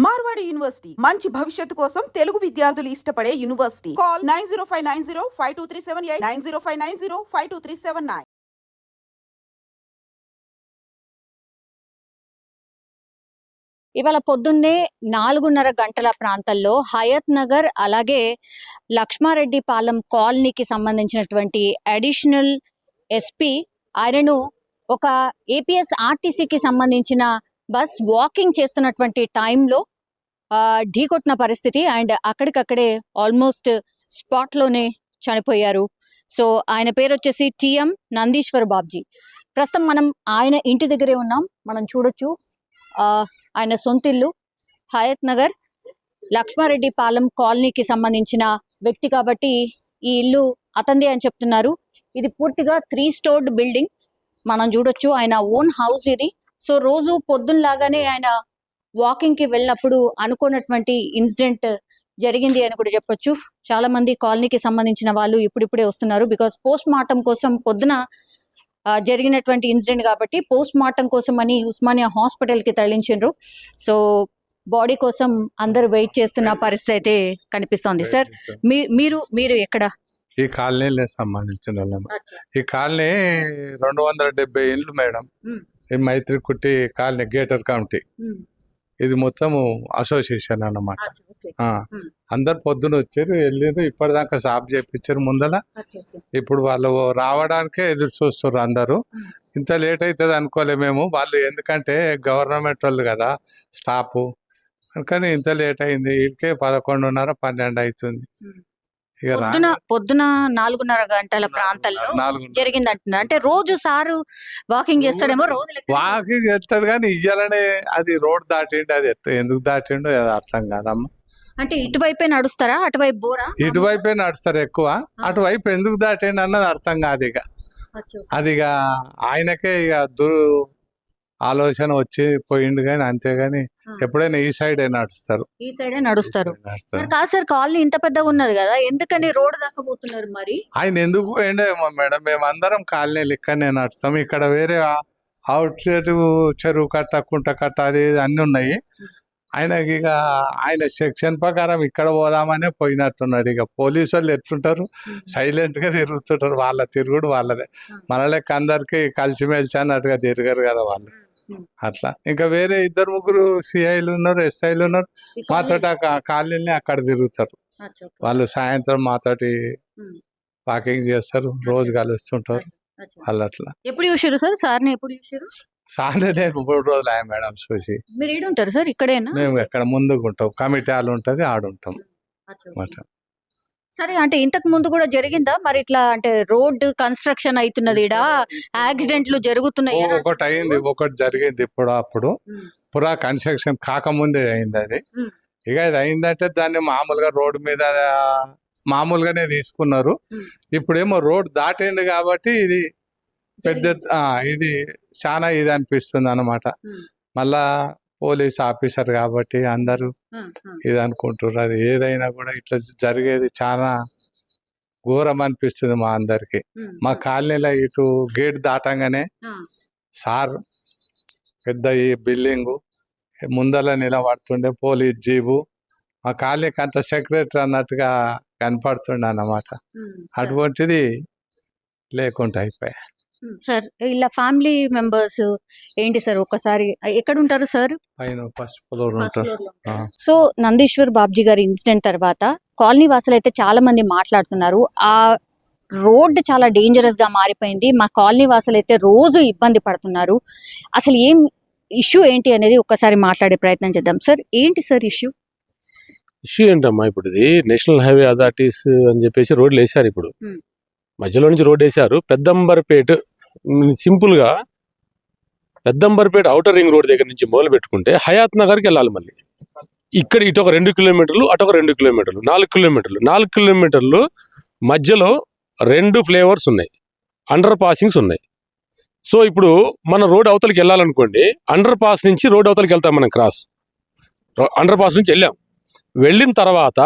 Marwadi university మంచి భవిష్యత్తు కోసం తెలుగు విద్యార్థులు ఇష్టపడే యూనివర్సిటీ. కాల్ 9059052378 9059052379. ఇవాళ పొద్దున్నే 4:30 గంటల ప్రాంతంలో హయత్ నగర్ అలాగే లక్ష్మారెడ్డి పాలెం కాలనీకి సంబంధించినటువంటి అడిషనల్ ఎస్పీ ఆయనను ఒక ఏపీఎస్ ఆర్టీసీకి సంబంధించిన బస్ వాకింగ్ చేస్తున్నటువంటి టైంలో ఢీకొట్టిన పరిస్థితి. అండ్ అక్కడికక్కడే ఆల్మోస్ట్ స్పాట్లోనే చనిపోయారు. సో ఆయన పేరు వచ్చేసి టిఎం నందీశ్వర్ బాబ్జీ. ప్రస్తుతం మనం ఆయన ఇంటి దగ్గరే ఉన్నాం. మనం చూడొచ్చు ఆయన సొంత ఇల్లు హయత్ నగర్ లక్ష్మారెడ్డి పాలెం కాలనీకి సంబంధించిన వ్యక్తి కాబట్టి ఈ ఇల్లు అతంది అని చెప్తున్నారు. ఇది పూర్తిగా 3 స్టోర్డ్ బిల్డింగ్. మనం చూడొచ్చు ఆయన ఓన్ హౌస్ ఇది. సో రోజు పొద్దున్నలాగానే ఆయన వాకింగ్ కి వెళ్ళినప్పుడు అనుకున్నటువంటి ఇన్సిడెంట్ జరిగింది అని కూడా చెప్పొచ్చు. చాలా మంది కాలనీకి సంబంధించిన వాళ్ళు ఇప్పుడిప్పుడే వస్తున్నారు. బికాస్ పోస్ట్ మార్టం కోసం పొద్దున జరిగినటువంటి ఇన్సిడెంట్ కాబట్టి పోస్ట్ మార్టం కోసం అని ఉస్మానియా హాస్పిటల్ కి తరలించారు. సో బాడీ కోసం అందరు వెయిట్ చేస్తున్న పరిస్థితి అయితే కనిపిస్తోంది. సార్ మీరు ఎక్కడ? ఈ కాలనీ సంబంధించిన వాళ్ళం. ఈ కాలనీ 270 ఇండ్లు మేడం. ఈ మైత్రికుట్టి కాలనీ గేటర్ కమిటీ. ఇది మొత్తము అసోసియేషన్ అన్నమాట. అందరు పొద్దున వచ్చారు, వెళ్ళారు, ఇప్పటిదాకా సాఫ్ చేయించారు ముందల. ఇప్పుడు వాళ్ళు రావడానికే ఎదురు చూస్తారు అందరూ. ఇంత లేట్ అవుతుంది అనుకోలే మేము. వాళ్ళు ఎందుకంటే గవర్నమెంట్ వాళ్ళు కదా స్టాఫ్, కానీ ఇంత లేట్ అయింది. వీడికే 11:30 12 అవుతుంది. పొద్దున 4:30 గంటల ప్రాంతంలో జరిగింది అంటున్నారు. అంటే రోజు సారు వాకింగ్ చేస్తాడేమో, వాకింగ్ చేస్తాడు కానీ ఇయ్యాలనే అది రోడ్ దాటిండి. అది ఎందుకు దాటిండో అర్థం కాదమ్మా. అంటే ఇటువైపే నడుస్తారా, అటువైపు బోరా? ఇటువైపే నడుస్తారు ఎక్కువ. అటువైపు ఎందుకు దాటిండి అన్నది అర్థం కాదు. ఇక అది ఇక ఆయనకే ఇక ఆలోచన వచ్చి పోయిండు కానీ, అంతేగాని ఎప్పుడైనా ఈ సైడే నడుస్తారు. ఈ సైడే నడుస్తారు. కాదు సార్, కాలనీ ఇంత పెద్దగా ఉన్నది కదా, ఎందుకని రోడ్ దాకా పోతున్నారు మరి? ఆయన ఎందుకు పోయిండో ఏమో మేడం. మేము అందరం కాలనీలు ఇక్కడనే నడుస్తాం. ఇక్కడ వేరే అవుట్ చెరువు కట్ట, కుంట కట్ట, అది అన్ని ఉన్నాయి. ఆయనకి ఇక ఆయన సెక్షన్ ప్రకారం ఇక్కడ పోదామనే పోయినట్టున్నాడు. ఇక పోలీసు వాళ్ళు ఎట్లుంటారు, సైలెంట్ గా తిరుగుతుంటారు. వాళ్ళ తిరుగుడు వాళ్ళదే. మన లెక్క అందరికి కలిసిమెలిసి అన్నట్టుగా తిరగరు కదా వాళ్ళు. అట్లా ఇంకా వేరే 2-3 సిఐలు ఉన్నారు, ఎస్ఐలు ఉన్నారు. మాతోటి కాలనీని అక్కడ తిరుగుతారు. వాళ్ళు సాయంత్రం మాతోటి వాకింగ్ చేస్తారు, రోజు కలుస్తుంటారు వాళ్ళు. అట్లా ఎప్పుడు చూసారు సార్ సార్ని? ఎప్పుడు చూసారు సార్ని? నేను 3 రోజులు అయ్యా మేడం చూసి. మీరు ఏడుంటారు సార్? ఇక్కడేనా? మేము ఎక్కడ ముందుకు ఉంటాం, కమిటీ హాల్ ఉంటుంది, ఆడుంటాం. సరే, అంటే ఇంతకు ముందు కూడా జరిగిందా మరి ఇట్లా? అంటే రోడ్ కన్స్ట్రక్షన్ అవుతున్నది, యాక్సిడెంట్లు జరుగుతున్నాయి. ఒకటి అయింది, ఒకటి జరిగింది ఇప్పుడు. అప్పుడు పురా కన్స్ట్రక్షన్ కాకముందే అయింది అది. ఇక ఇది అయిందంటే దాన్ని మామూలుగా రోడ్డు మీద మామూలుగానే తీసుకున్నారు. ఇప్పుడేమో రోడ్ దాటింది కాబట్టి ఇది పెద్ద ఇది చాలా ఇది అనిపిస్తుంది అన్నమాట. మళ్ళా పోలీస్ ఆఫీసర్ కాబట్టి అందరూ ఇది అనుకుంటారు. అది ఏదైనా కూడా ఇట్లా జరిగేది చాలా ఘోరం అనిపిస్తుంది మా అందరికి. మా కాలనీలో ఇటు గేట్ దాటంగానే సార్ పెద్ద ఈ బిల్డింగు ముందర నిలబడుతుండే పోలీస్ జీబు. మా కాలనీకి అంత సెక్రటరీ అన్నట్టుగా కనపడుతుండే అన్నమాట. అటువంటిది లేకుండా అయిపోయా. సార్ ఇలా ఫ్యామిలీ మెంబర్స్ ఏంటి సార్? ఒక్కసారి ఎక్కడ ఉంటారు సార్? ఫస్ట్ ఫ్లోర్ ఉంటారు. సో నందీశ్వర్ బాబ్జీ గారి ఇన్సిడెంట్ తర్వాత కాలనీ వాసులు అయితే చాలా మంది మాట్లాడుతున్నారు, ఆ రోడ్ చాలా డేంజరస్ గా మారిపోయింది, మా కాలనీ వాసులు అయితే రోజు ఇబ్బంది పడుతున్నారు. అసలు ఏం ఇష్యూ ఏంటి అనేది ఒక్కసారి మాట్లాడే ప్రయత్నం చేద్దాం. సార్ ఏంటి సార్ ఇష్యూ ఏంటమ్మా? ఇప్పుడు ఇది నేషనల్ హైవే అథారిటీస్ అని చెప్పేసి రోడ్లు వేశారు. ఇప్పుడు మధ్యలో నుంచి రోడ్ వేశారు. పెద్దంబర్పేట సింపుల్గా పెద్దంబర్పేట ఔటర్ రింగ్ రోడ్ దగ్గర నుంచి మొదలు పెట్టుకుంటే హయాత్ నగర్కి వెళ్ళాలి. మళ్ళీ ఇక్కడ ఇటు ఒక 2 కిలోమీటర్లు, అటు ఒక 2 కిలోమీటర్లు, 4 కిలోమీటర్లు. 4 కిలోమీటర్లు మధ్యలో 2 ఫ్లేవర్స్ ఉన్నాయి, అండర్ పాసింగ్స్ ఉన్నాయి. సో ఇప్పుడు మన రోడ్ అవతలకి వెళ్ళాలనుకోండి, అండర్ పాస్ నుంచి రోడ్ అవతలకి వెళ్తాం. మనం అండర్ పాస్ నుంచి వెళ్ళిన తర్వాత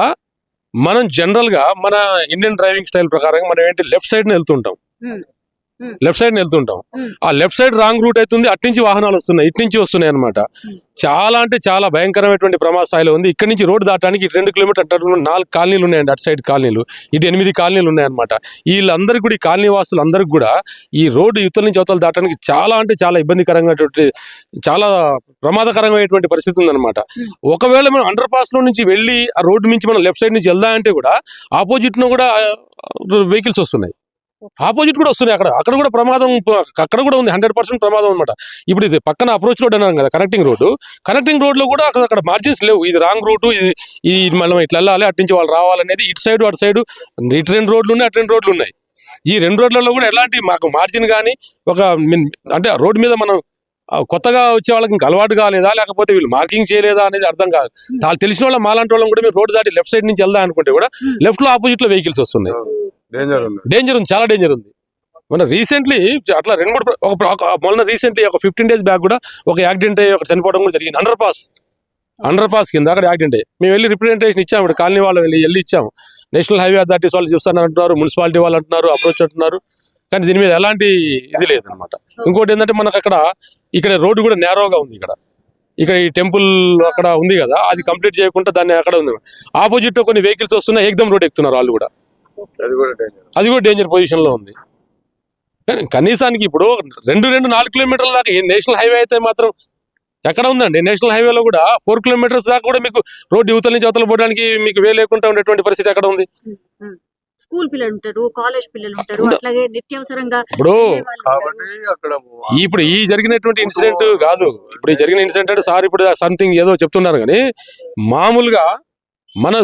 మనం జనరల్గా మన ఇండియన్ డ్రైవింగ్ స్టైల్ ప్రకారంగా మనం ఏంటి లెఫ్ట్ సైడ్ని వెళ్తుంటాం. ఆ లెఫ్ట్ సైడ్ రాంగ్ రూట్ అవుతుంది. అటు నుంచి వాహనాలు వస్తున్నాయి, ఇటు నుంచి వస్తున్నాయి అనమాట. చాలా అంటే చాలా భయంకరమైనటువంటి ప్రమాద స్థాయిలో ఉంది. ఇక్కడ నుంచి రోడ్డు దాటానికి 2 కిలోమీటర్ 4 కాలనీలు ఉన్నాయండి, అటు సైడ్ కాలనీలు, ఇటు 8 కాలనీలు ఉన్నాయన్నమాట. వీళ్ళందరికీ కూడా, ఈ కాలనీ వాసులందరికీ కూడా ఈ రోడ్డు యువతల నుంచి అవతల దాటానికి చాలా అంటే చాలా ఇబ్బందికరంగా, చాలా ప్రమాదకరమైనటువంటి పరిస్థితి ఉందన్నమాట. ఒకవేళ మనం అండర్ పాస్ లో నుంచి వెళ్ళి ఆ రోడ్డు నుంచి మనం లెఫ్ట్ సైడ్ నుంచి వెళ్దామంటే కూడా ఆపోజిట్ లో కూడా వెహికల్స్ వస్తున్నాయి, ఆపోజిట్ కూడా వస్తున్నాయి. అక్కడ కూడా ప్రమాదం, అక్కడ కూడా ఉంది 100% ప్రమాదం అనమాట. ఇప్పుడు ఇది పక్కన అప్రోచ్ రోడ్ అన్నాం కదా, కనెక్టింగ్ రోడ్ లో కూడా అక్కడ మార్జిన్స్ లేవు. ఇది రాంగ్ రూట్, ఇది మనం ఇట్లా వెళ్ళాలి, అటు నుంచి వాళ్ళు రావాలనేది, ఇటు సైడ్ అటు సైడ్ ఇటు 2 రోడ్లు ఉన్నాయి, అటు 2 రోడ్లు ఉన్నాయి. ఈ 2 రోడ్లలో కూడా ఎలాంటి మాకు మార్జిన్ కానీ అంటే రోడ్డు మీద మనం కొత్తగా వచ్చే వాళ్ళకి ఇంకా అలవాటు కాలేదా, లేకపోతే వీళ్ళు మార్కింగ్ చేయలేదా అనేది అర్థం కాదు. వాళ్ళు తెలిసిన వాళ్ళ మాలాంటి వాళ్ళం కూడా మీరు రోడ్డు దాటి లెఫ్ట్ సైడ్ నుంచి వెళ్దాం అనుకుంటే కూడా లెఫ్ట్ లో ఆపోజిట్ లో వెహికల్స్ వస్తున్నాయి. డేంజర్ ఉంది, చాలా డేంజర్ ఉంది. మన రీసెంట్లీ అట్లా 2-3 మొన్న రీసెంట్లీ ఒక 15 days బ్యాక్ కూడా ఒక యాక్సిడెంట్ అయ్యి ఒక చనిపోవడం కూడా జరిగింది. అండర్ పాస్ కింద అక్కడ యాక్సిడెంట్ అయ్యి మేము వెళ్ళి రిప్రజెంటేషన్ ఇచ్చాము. ఇప్పుడు కాలనీ వాళ్ళు వెళ్ళి ఇచ్చాము. నేషనల్ హైవే అథారిటీస్ వాళ్ళు చూస్తాను అంటున్నారు, మున్సిపాలిటీ వాళ్ళు అంటున్నారు, అప్రోచ్ అంటున్నారు, కానీ దీని మీద ఎలాంటి ఇది లేదనమాట. ఇంకోటి ఏంటంటే మనకు ఇక్కడ రోడ్డు కూడా నేరోగా ఉంది. ఇక్కడ ఈ టెంపుల్ అక్కడ ఉంది కదా, అది కంప్లీట్ చేయకుండా దాన్ని అక్కడ ఉంది. ఆపోజిట్ లో కొన్ని వెహికల్స్ వస్తున్నాయి, ఏకదం రోడ్ ఎక్కుతున్నారు వాళ్ళు కూడా, అది కూడా డేంజర్ పొజిషన్ లో ఉంది. కనీసానికి ఇప్పుడు 4 కిలోమీటర్ల దాకా నేషనల్ హైవే అయితే మాత్రం ఎక్కడ ఉందండి? నేషనల్ హైవేలో కూడా 4 kilometers దాకా కూడా మీకు రోడ్డు యువతల నుంచి అవతల పోవడానికి మీకు లేకుండా ఉండేటువంటి పరిస్థితి ఎక్కడ ఉంది? స్కూల్ పిల్లలు ఉంటారు, కాలేజ్ పిల్లలు ఉంటారు, అట్లాగే నిత్యావసరంగా ఇప్పుడు ఈ జరిగినటువంటి ఇన్సిడెంట్ కాదు, ఇప్పుడు ఈ జరిగిన ఇన్సిడెంట్ అంటే సార్ ఇప్పుడు సంథింగ్ ఏదో చెప్తున్నారు, కానీ మామూలుగా మన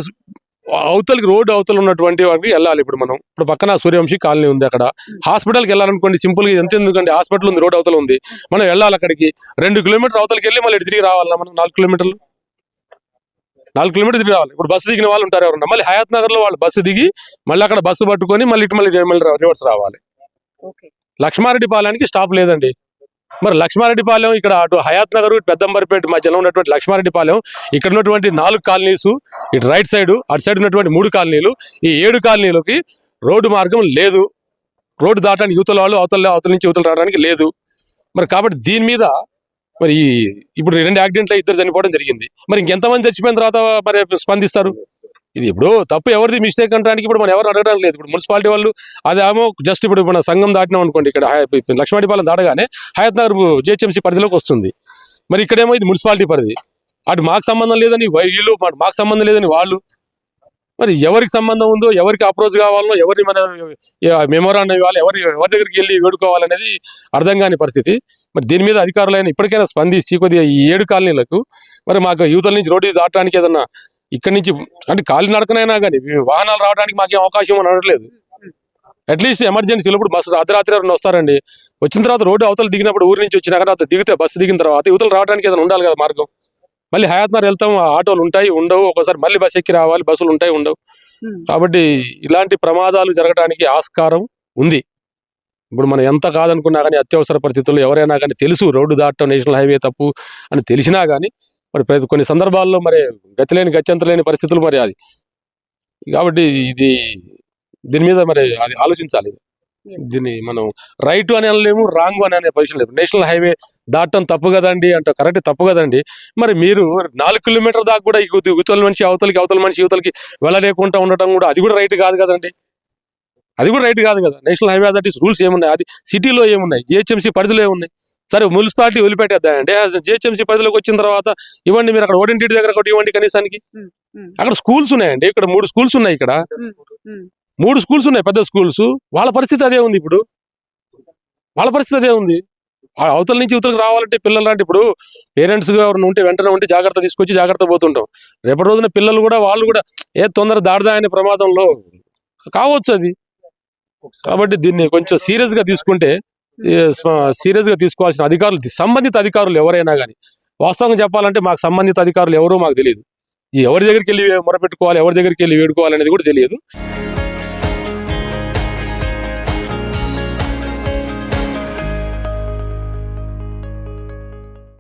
అవతలకి రోడ్డు అవతల ఉన్నటువంటి వాటికి వెళ్ళాలి. ఇప్పుడు పక్కన సూర్యవంశీ కాలనీ ఉంది, అక్కడ హాస్పిటల్కి వెళ్ళాలనుకోండి, సింపుల్ గా ఎంత ఎందుకంటే హాస్పిటల్ ఉంది, రోడ్డు అవతల ఉంది, మనం వెళ్ళాలి అక్కడికి. 2 kilometers అవతలకి వెళ్ళి మళ్ళీ తిరిగి రావాలన్నా మనం 4 kilometers తిరిగి రావాలి. ఇప్పుడు బస్సు దిగిన వాళ్ళు ఉంటారు ఎవరన్నా, మళ్ళీ హయాత్ నగర్ లో వాళ్ళు బస్సు దిగి మళ్ళీ అక్కడ బస్సు పట్టుకొని మళ్ళీ రివర్స్ రావాలి. లక్ష్మారెడ్డి పాలెనికి స్టాప్ లేదండి. మరి లక్ష్మారెడ్డిపాలెం ఇక్కడ అటు హయాత్ నగర్ పెద్దంబరిపేట మధ్యలో ఉన్నటువంటి లక్ష్మారెడ్డిపాలెం, ఇక్కడ ఉన్నటువంటి 4 కాలనీస్, ఇటు రైట్ సైడ్ అటు సైడ్ ఉన్నటువంటి 3 కాలనీలు, ఈ 7 కాలనీలకి రోడ్డు మార్గం లేదు. రోడ్డు దాటడానికి యువతల వాళ్ళు అవతల నుంచి యువతలు రావడానికి లేదు. మరి కాబట్టి దీని మీద మరి ఇప్పుడు 2 యాక్సిడెంట్లు 2 చనిపోవడం జరిగింది. మరి ఇంకెంతమంది చచ్చిపోయిన తర్వాత మరి స్పందిస్తారు? ఇది ఇప్పుడు తప్పు ఎవరిది మిస్టేక్ అనడానికి ఇప్పుడు మనం ఎవరు అడగడానికి లేదు. ఇప్పుడు మున్సిపాలిటీ వాళ్ళు అదేమో జస్ట్ ఇప్పుడు మన సంఘం దాటినాం అనుకోండి, ఇక్కడ లక్ష్మారెడ్డిపాలెం దాటగానే హయాత్ నగర్ జిహెచ్ఎంసీ పరిధిలోకి వస్తుంది. మరి ఇక్కడేమో ఇది మున్సిపాలిటీ పరిధి, అటు మాకు సంబంధం లేదని వీళ్ళు, మాకు సంబంధం లేదని వాళ్ళు. మరి ఎవరికి సంబంధం ఉందో, ఎవరికి అప్రోచ్ కావాలనో, ఎవరిని మన మెమోరాండం ఇవ్వాలి, ఎవరి దగ్గరికి వెళ్ళి వేడుకోవాలనేది అర్థం కాని పరిస్థితి. మరి దీని మీద అధికారులైనా ఇప్పటికైనా స్పందించి కొద్దిగా ఈ 7 కాలనీలకు మరి మాకు యువతల నుంచి రోడ్డు దాటడానికి ఏదన్నా ఇక్కడి నుంచి అంటే కాలి నడకనైనా కానీ వాహనాలు రావడానికి మాకేం అవకాశం అని అనట్లేదు. అట్లీస్ట్ ఎమర్జెన్సీలో ఇప్పుడు బస్సు అర్ధరాత్రి వస్తారండి, వచ్చిన తర్వాత రోడ్డు అవతల దిగినప్పుడు ఊరి నుంచి వచ్చిన తర్వాత దిగితే బస్సు దిగిన తర్వాత యువతలు రావడానికి ఏదైనా ఉండాలి కదా మార్గం. మళ్ళీ హయాత్ నగర్ వెళ్తాం, ఆటోలు ఉంటాయి ఉండవు, ఒకసారి మళ్ళీ బస్సు ఎక్కి రావాలి, బస్సులు ఉంటాయి ఉండవు. కాబట్టి ఇలాంటి ప్రమాదాలు జరగడానికి ఆస్కారం ఉంది. ఇప్పుడు మనం ఎంత కాదనుకున్నా కానీ అత్యవసర పరిస్థితుల్లో ఎవరైనా కానీ తెలుసు రోడ్డు దాటడం నేషనల్ హైవే తప్పు అని తెలిసినా కానీ మరి కొన్ని సందర్భాల్లో మరి గత్యంతరలేని పరిస్థితులు మరి అది. కాబట్టి దీని మీద మరి అది ఆలోచించాలి. దీన్ని మనం రైట్ అని అనలేము, రాంగ్ అని అనే పొజిషన్ లేదు. నేషనల్ హైవే దాటడం తప్పు కదండి అంటే కరెక్ట్, తప్పు కదండి. మరి మీరు 4 kilometers దాకా కూడా యువతల మనిషి అవతల మనిషి యువతలకి వెళ్ళలేకుండా ఉండటం కూడా అది కూడా రైట్ కాదు కదండి. అది కూడా రైట్ కాదు కదా. నేషనల్ హైవే అథారిటీస్ రూల్స్ ఏమున్నాయి, అది సిటీలో ఏమున్నాయి, జిహెచ్ఎంసీ పరిధిలో ఏమున్నాయి. సరే మున్సిపాలిటీ వదిలిపెట్టేద్దామండి, జిహెచ్ఎంసీ పరిధిలోకి వచ్చిన తర్వాత ఇవ్వండి, మీరు అక్కడ ఓడింటి దగ్గర ఒకటి ఇవ్వండి కనీసానికి. అక్కడ స్కూల్స్ ఉన్నాయండి, ఇక్కడ 3 schools ఉన్నాయి, ఇక్కడ 3 schools ఉన్నాయి, పెద్ద స్కూల్స్. వాళ్ళ పరిస్థితి అదే ఉంది. ఇప్పుడు వాళ్ళ పరిస్థితి అదే ఉంది. అవతల నుంచి యువతలకు రావాలంటే పిల్లలు లాంటి ఇప్పుడు పేరెంట్స్ ఎవరైనా ఉంటే వెంటనే ఉంటే జాగ్రత్త తీసుకొచ్చి జాగ్రత్త పోతుంటాం. రేపటి రోజున పిల్లలు కూడా వాళ్ళు కూడా తొందర దాడదా అనే ప్రమాదంలో కావచ్చు అది. కాబట్టి దీన్ని కొంచెం సీరియస్ గా తీసుకుంటే, సీరియస్ గా తీసుకోవాల్సిన అధికారులు, సంబంధిత అధికారులు ఎవరైనా కానీ, వాస్తవంగా చెప్పాలంటే మాకు సంబంధిత అధికారులు ఎవరో మాకు తెలియదు. ఎవరి దగ్గరికి వెళ్ళి మొరపెట్టుకోవాలి, ఎవరి దగ్గరికి వెళ్ళి వేడుకోవాలి అనేది కూడా తెలియదు.